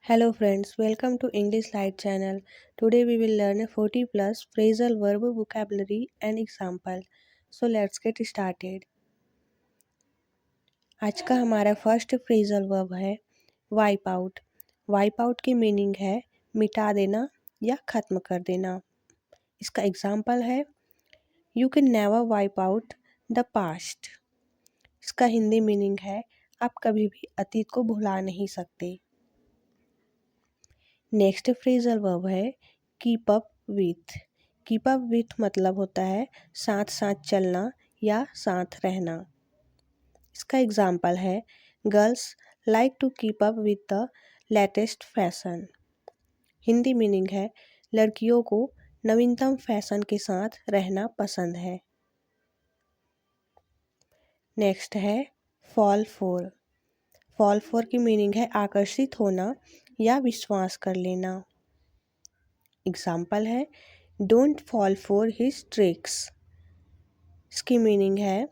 Hello friends, welcome to English Light channel. Today we will learn a 40 plus phrasal verb vocabulary and example. So let's get started. आज का हमारा first phrasal verb है wipe out. Wipe out की meaning है मिटा देना या ख़त्म कर देना। इसका एग्जाम्पल है you can never wipe out the past. इसका हिंदी मीनिंग है आप कभी भी अतीत को भुला नहीं सकते। नेक्स्ट फ्रेजल वर्ब है keep up with. Keep up with मतलब होता है साथ साथ चलना या साथ रहना। इसका एग्जाम्पल है girls like to keep up with the latest fashion. Hindi meaning है लड़कियों को नवीनतम फैशन के साथ रहना पसंद है। नेक्स्ट है फॉल फॉर। फॉल फॉर की मीनिंग है आकर्षित होना या विश्वास कर लेना। एग्जाम्पल है don't fall for his tricks. इसकी मीनिंग है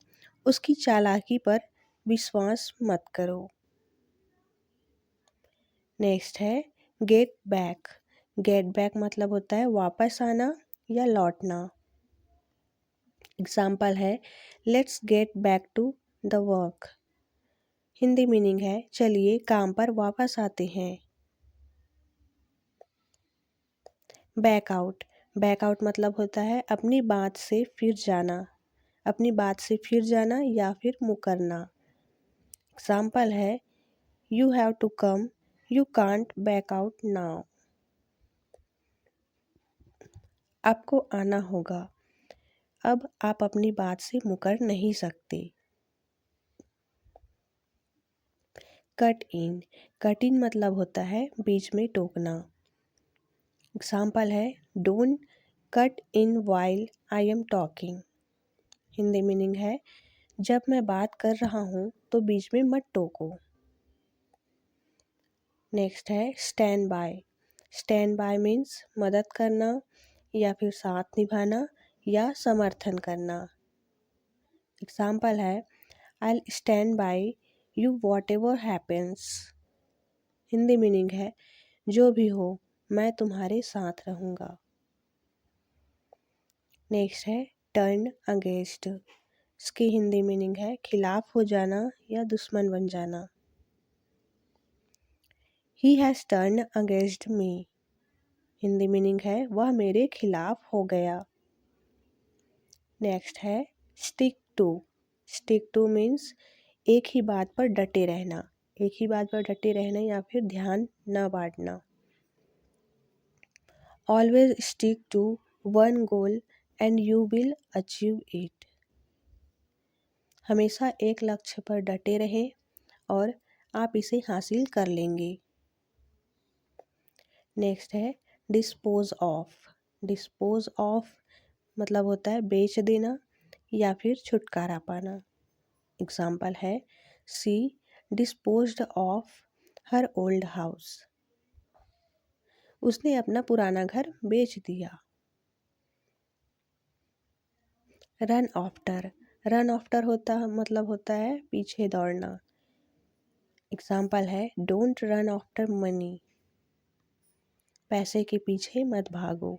उसकी चालाकी पर विश्वास मत करो। नेक्स्ट है गेट बैक। गेट बैक मतलब होता है वापस आना या लौटना। एग्जाम्पल है let's get back to the work. Hindi meaning है चलिए काम पर वापस आते हैं। Back out. बैक आउट मतलब होता है अपनी बात से फिर जाना। अपनी बात से फिर जाना या फिर मुकरना। एग्जाम्पल है you have to come, you can't back out now. आपको आना होगा, अब आप अपनी बात से मुकर नहीं सकते। Cut in. कट इन मतलब होता है बीच में टोकना। एग्जाम्पल है don't cut in while I am talking. Hindi meaning है जब मैं बात कर रहा हूँ तो बीच में मत टोको। नेक्स्ट है stand by. Stand by means मदद करना या फिर साथ निभाना या समर्थन करना। एग्जाम्पल है I stand by you what ever happens. Hindi meaning है जो भी हो मैं तुम्हारे साथ रहूँगा। नेक्स्ट है टर्न अगेंस्ट। इसकी हिंदी मीनिंग है खिलाफ हो जाना या दुश्मन बन जाना। He has turn against me. Hindi meaning है वह मेरे खिलाफ हो गया। नेक्स्ट है stick to. Stick to means एक ही बात पर डटे रहना। एक ही बात पर डटे रहना या फिर ध्यान न बांटना। Always stick to one goal and you will achieve it. हमेशा एक लक्ष्य पर डटे रहें और आप इसे हासिल कर लेंगे। नेक्स्ट है डिस्पोज ऑफ। डिस्पोज ऑफ मतलब होता है बेच देना या फिर छुटकारा पाना। एग्जाम्पल है see disposed of her old house. उसने अपना पुराना घर बेच दिया। Run after. रन आफ्टर मतलब होता है पीछे दौड़ना। एग्जाम्पल है डोंट रन आफ्टर मनी। पैसे के पीछे मत भागो।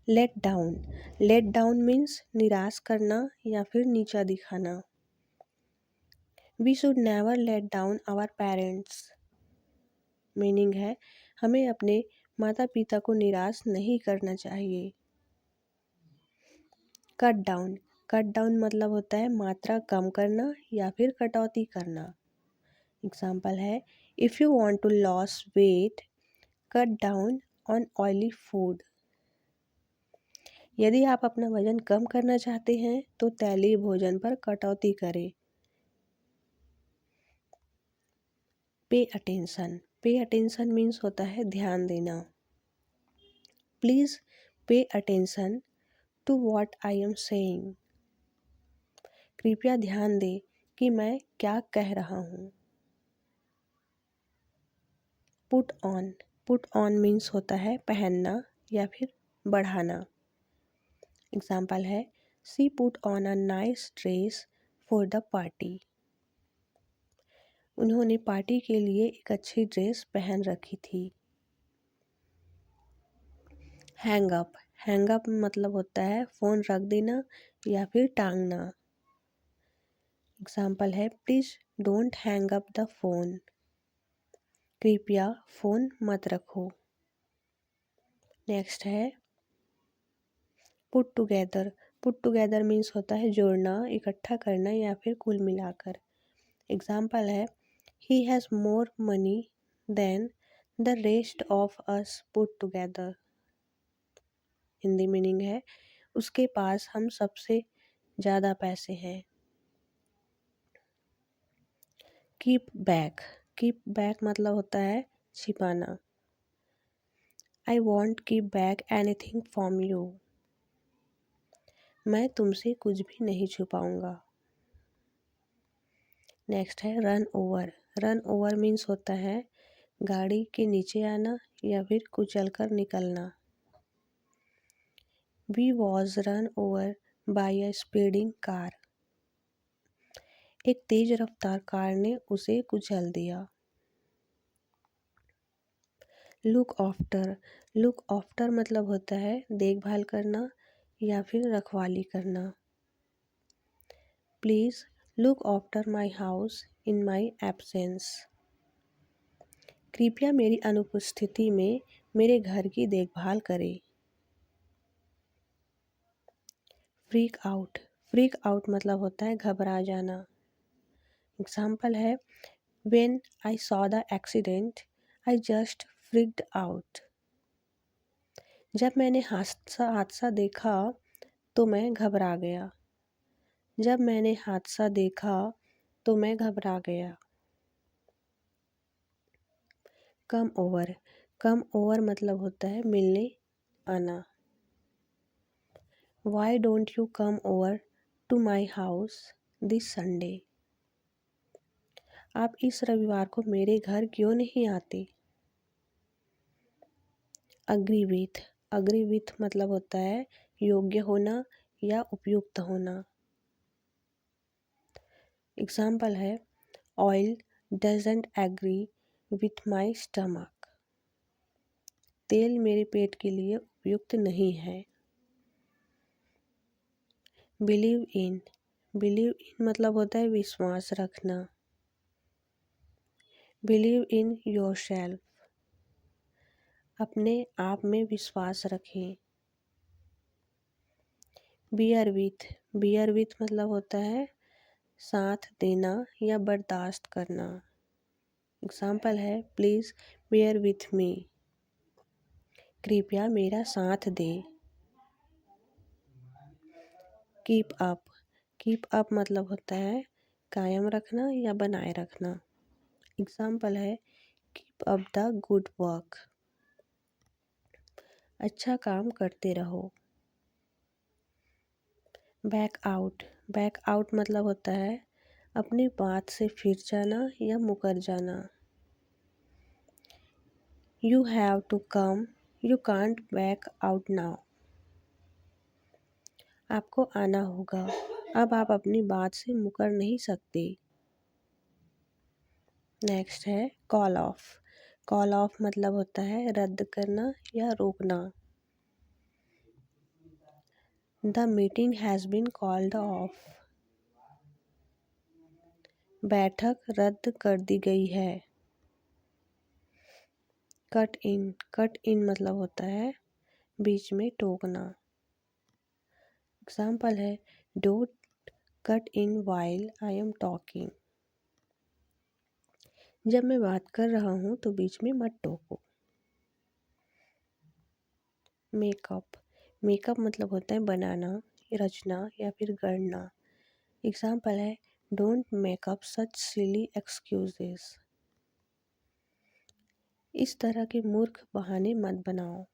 Let down. Let down means निराश करना या फिर नीचा दिखाना। We should never let down our parents. Meaning है हमें अपने माता पिता को निराश नहीं करना चाहिए। Cut down. कट डाउन मतलब होता है मात्रा कम करना या फिर कटौती करना। एग्जाम्पल है if you want to loss weight cut down on oily food. यदि आप अपना वजन कम करना चाहते हैं तो तैलीय भोजन पर कटौती करें। Pay attention. Pay attention means होता है ध्यान देना। Please pay attention to what I am saying. कृपया ध्यान दें कि मैं क्या कह रहा हूँ। Put on. Put on means होता है पहनना या फिर बढ़ाना। एग्जाम्पल है see put on a nice dress for the party. उन्होंने पार्टी के लिए एक अच्छी ड्रेस पहन रखी थी। हैंग अप, हैंग अप मतलब होता है फ़ोन रख देना या फिर टांगना। एग्जाम्पल है please don't hang up the phone. कृपया फ़ोन मत रखो। नेक्स्ट है put together. Put together means होता है जोड़ना, इकट्ठा करना या फिर कुल मिलाकर। एग्जाम्पल है he has more money than the rest of us put together. Hindi meaning है उसके पास हम सबसे ज़्यादा पैसे हैं। कीप बैक, कीप बैक मतलब होता है छिपाना। I want keep back anything from you. मैं तुमसे कुछ भी नहीं छुपाऊंगा। नेक्स्ट है run over. Run over means होता है गाड़ी के नीचे आना या फिर कुचल कर निकलना। We was run over by a speeding car. एक तेज रफ्तार कार ने उसे कुचल दिया। लुक आफ्टर, लुक आफ्टर मतलब होता है देखभाल करना या फिर रखवाली करना। Please look after my house in my absence. कृपया मेरी अनुपस्थिति में मेरे घर की देखभाल करें। फ्रीक आउट, फ्रीक आउट मतलब होता है घबरा जाना। एग्जाम्पल है when I saw the accident I just freaked out. जब मैंने हादसा हादसा देखा तो मैं घबरा गया। जब मैंने हादसा देखा तो मैं घबरा गया। कम ओवर, कम ओवर मतलब होता है मिलने आना। Why don't you come over to my house this Sunday. आप इस रविवार को मेरे घर क्यों नहीं आते। अग्री विथ, अग्री विथ मतलब होता है योग्य होना या उपयुक्त होना। एग्जाम्पल है oil doesn't agree with my stomach. तेल मेरे पेट के लिए उपयुक्त नहीं है। बिलीव इन, बिलीव इन मतलब होता है विश्वास रखना। बिलीव इन योरसेल्फ, अपने आप में विश्वास रखें। बियर विथ, बियर विथ मतलब होता है साथ देना या बर्दाश्त करना। एग्जाम्पल है प्लीज़ बियर विथ मी। कृपया मेरा साथ दे। कीप अप, कीप अप मतलब होता है कायम रखना या बनाए रखना। एग्जाम्पल है keep up the good work. अच्छा काम करते रहो। बैक आउट, बैक आउट मतलब होता है अपनी बात से फिर जाना या मुकर जाना। You have to come, you can't back out now. आपको आना होगा, अब आप अपनी बात से मुकर नहीं सकते। नेक्स्ट है कॉल ऑफ। कॉल ऑफ मतलब होता है रद्द करना या रोकना। The meeting has been called off. बैठक रद्द कर दी गई है। कट इन, कट इन मतलब होता है बीच में टोकना। एग्जाम्पल है don't cut in while I am talking. जब मैं बात कर रहा हूँ तो बीच में मत टोको। मेकअप, मेकअप मतलब होता है बनाना, रचना या फिर गढ़ना। एग्जाम्पल है don't makeup such silly excuses. इस तरह के मूर्ख बहाने मत बनाओ।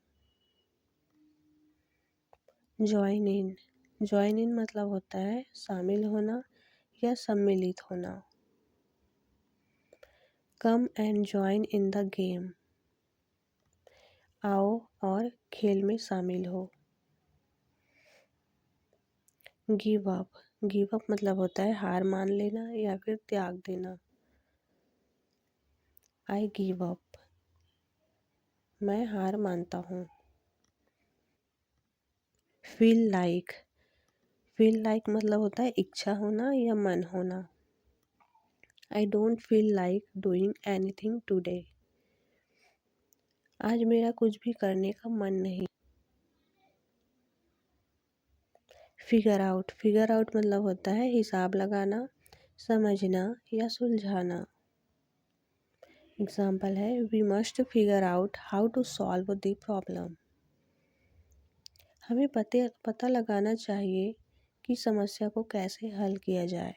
ज्वाइन इन, ज्वाइन इन मतलब होता है शामिल होना या सम्मिलित होना। Come and join in the game. आओ और खेल में शामिल हो। गिव अप, गिव अप मतलब होता है हार मान लेना या फिर त्याग देना। आई गिव अप, मैं हार मानता हूँ। फील लाइक, फील लाइक मतलब होता है इच्छा होना या मन होना। I don't feel like doing anything today, आज मेरा कुछ भी करने का मन नहीं। फिगर आउट, फिगर आउट मतलब होता है हिसाब लगाना, समझना या सुलझाना। एग्जाम्पल है we must figure out how to solve the problem, हमें पता लगाना चाहिए कि समस्या को कैसे हल किया जाए।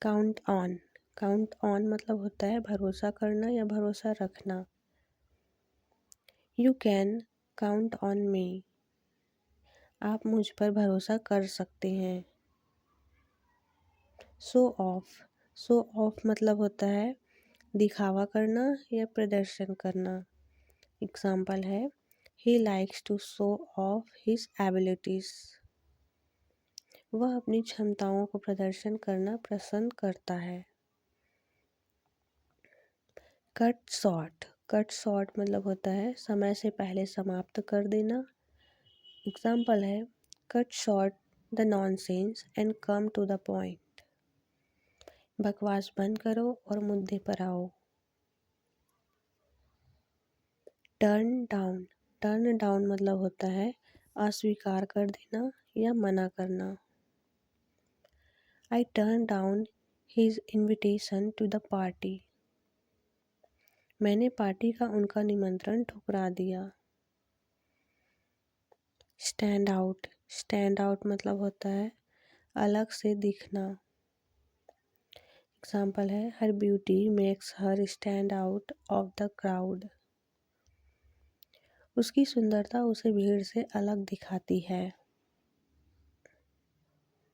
काउंट ऑन, काउंट ऑन मतलब होता है भरोसा करना या भरोसा रखना। You can count on me, आप मुझ पर भरोसा कर सकते हैं। शो ऑफ, शो ऑफ मतलब होता है दिखावा करना या प्रदर्शन करना। एग्जाम्पल है he likes to show off his abilities, वह अपनी क्षमताओं को प्रदर्शन करना पसंद करता है। कट शॉर्ट, कट शॉर्ट मतलब होता है समय से पहले समाप्त कर देना। एग्जाम्पल है cut short the nonsense and come to the point, बकवास बंद करो और मुद्दे पर आओ। टर्न डाउन, टर्न डाउन मतलब होता है अस्वीकार कर देना या मना करना। I turn down his invitation to the party, मैंने पार्टी का उनका निमंत्रण ठुकरा दिया। स्टैंड आउट, स्टैंड आउट मतलब होता है अलग से दिखना। एग्जाम्पल है her beauty makes her stand out of the crowd, उसकी सुंदरता उसे भीड़ से अलग दिखाती है।